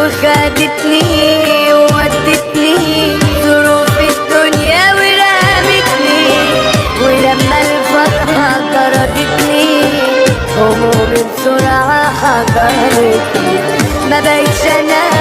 وخدتني وودتني ظروف الدنيا ورمتني، ولما الفترة طردتني همومي بسرعة حضرتني، ما بقتش انا